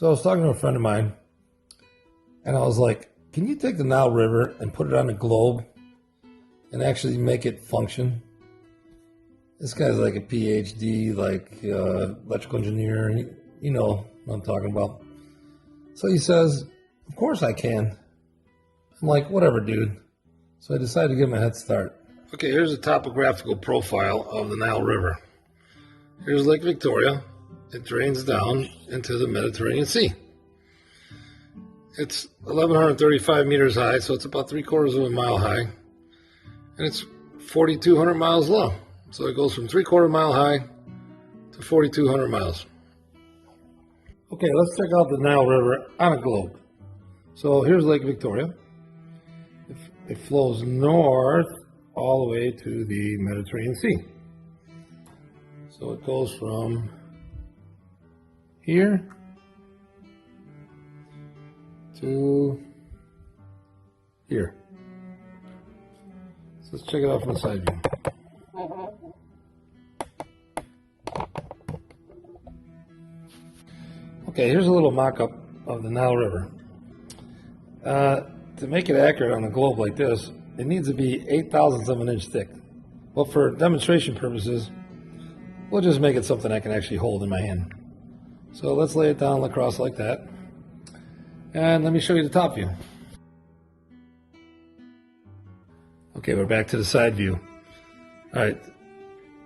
So I was talking to a friend of mine, and I was like, can you take the Nile River and put it on a globe and actually make it function? This guy's like a PhD, electrical engineer. You know what I'm talking about. So he says, of course I can. I'm like, whatever, dude. So I decided to give him a head start. Okay, here's a topographical profile of the Nile River. Here's Lake Victoria. It drains down into the Mediterranean Sea. It's 1,135 meters high, so it's about 3/4 of a mile high. And it's 4,200 miles long. So it goes from 3/4 mile high to 4,200 miles. Okay, let's check out the Nile River on a globe. So here's Lake Victoria. It flows north all the way to the Mediterranean Sea. So it goes from here to here. So let's check it out from the side view. Okay, here's a little mock-up of the Nile River. To make it accurate on a globe like this, it needs to be 0.008 of an inch thick. But for demonstration purposes, we'll just make it something I can actually hold in my hand. So let's lay it down across like that. And let me show you the top view. Okay, we're back to the side view. All right,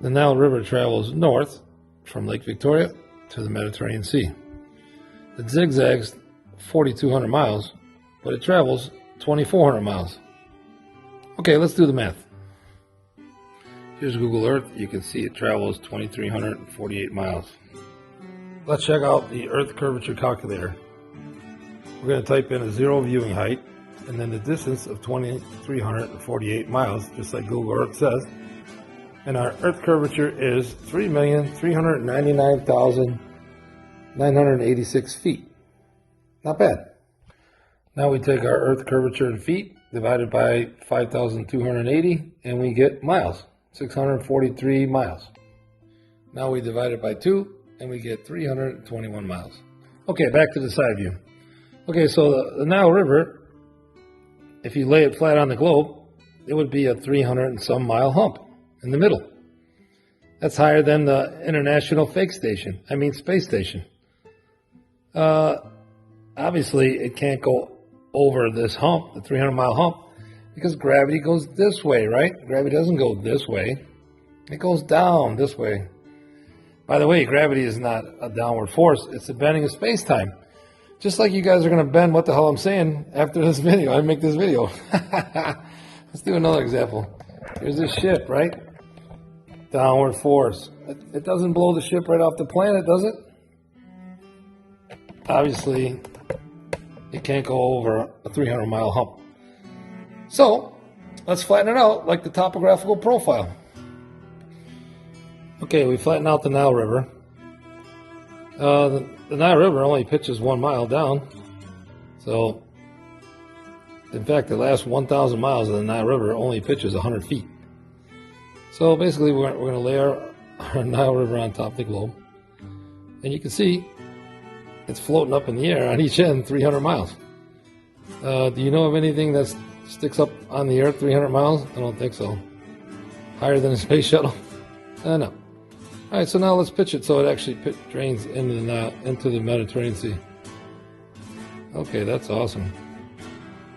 the Nile River travels north from Lake Victoria to the Mediterranean Sea. It zigzags 4,200 miles, but it travels 2,400 miles. Okay, let's do the math. Here's Google Earth. You can see it travels 2,348 miles. Let's check out the Earth curvature calculator. We're going to type in a 0 viewing height and then the distance of 2,348 miles, just like Google Earth says. And our Earth curvature is 3,399,986 feet. Not bad. Now we take our Earth curvature in feet, divided by 5,280, and we get miles, 643 miles. Now we divide it by 2, and we get 321 miles. Okay, back to the side view. Okay, so the Nile River, if you lay it flat on the globe, it would be a 300 and some mile hump in the middle. That's higher than the International Space Station. Obviously, it can't go over this hump, the 300-mile hump, because gravity goes this way, right? Gravity doesn't go this way. It goes down this way. By the way, gravity is not a downward force. It's the bending of space-time. Just like you guys are going to bend what the hell I'm saying after this video. I make this video. Let's do another example. Here's this ship, right? Downward force. It doesn't blow the ship right off the planet, does it? Obviously, it can't go over a 300-mile hump. So, let's flatten it out like the topographical profile. Okay, we flatten out the Nile River. The Nile River only pitches 1 mile down. So, in fact, the last 1,000 miles of the Nile River only pitches 100 feet. So basically, we're going to lay our Nile River on top of the globe. And you can see it's floating up in the air on each end 300 miles. Do you know of anything that sticks up on the Earth 300 miles? I don't think so. Higher than a space shuttle? No. All right, so now let's pitch it so it actually drains into the Mediterranean Sea. Okay, that's awesome.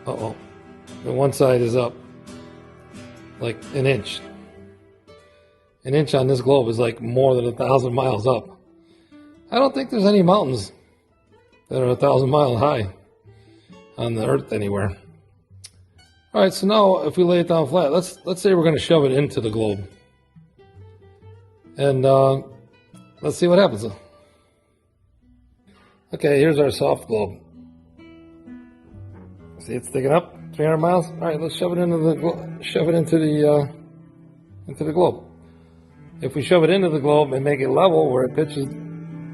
Uh-oh. The one side is up like an inch. An inch on this globe is like more than 1,000 miles up. I don't think there's any mountains that are 1,000 miles high on the Earth anywhere. All right, so now if we lay it down flat, let's say we're going to shove it into the globe. And let's see what happens. Okay, here's our soft globe. See, it's sticking up 300 miles. All right, let's shove it into the globe. If we shove it into the globe and make it level where it pitches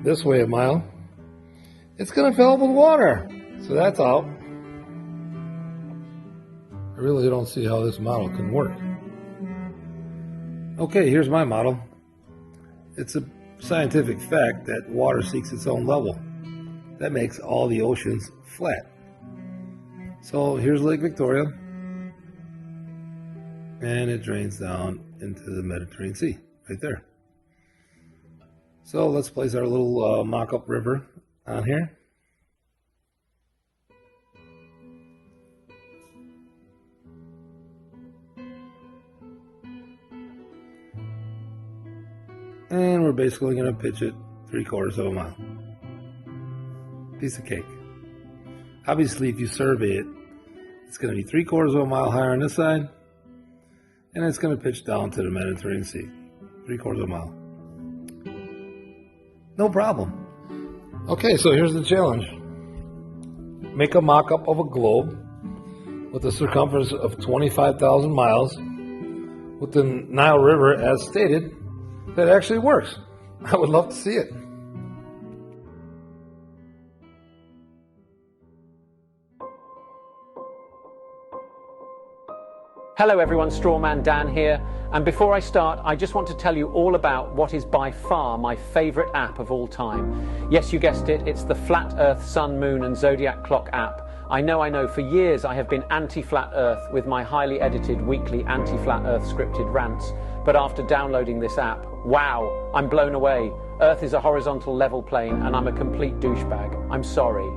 this way a mile, it's going to fill up with water. So that's out. I really don't see how this model can work. Okay, here's my model. It's a scientific fact that water seeks its own level. that makes all the oceans flat. So here's Lake Victoria, and it drains down into the Mediterranean Sea right there. So let's place our little mock-up river on here. And we're basically going to pitch it 3/4 of a mile. Piece of cake. Obviously, if you survey it, it's going to be 3/4 of a mile higher on this side, and it's going to pitch down to the Mediterranean Sea. 3/4 of a mile. No problem. Okay, so here's the challenge. Make a mock-up of a globe with a circumference of 25,000 miles with the Nile River as stated that actually works. I would love to see it. Hello everyone, Strawman Dan here, and before I start I just want to tell you all about what is by far my favourite app of all time. Yes, you guessed it, it's the Flat Earth, Sun, Moon and Zodiac Clock app. I know, for years I have been anti-Flat Earth with my highly edited weekly anti-Flat Earth scripted rants, but after downloading this app, wow, I'm blown away. Earth is a horizontal level plane and I'm a complete douchebag. I'm sorry.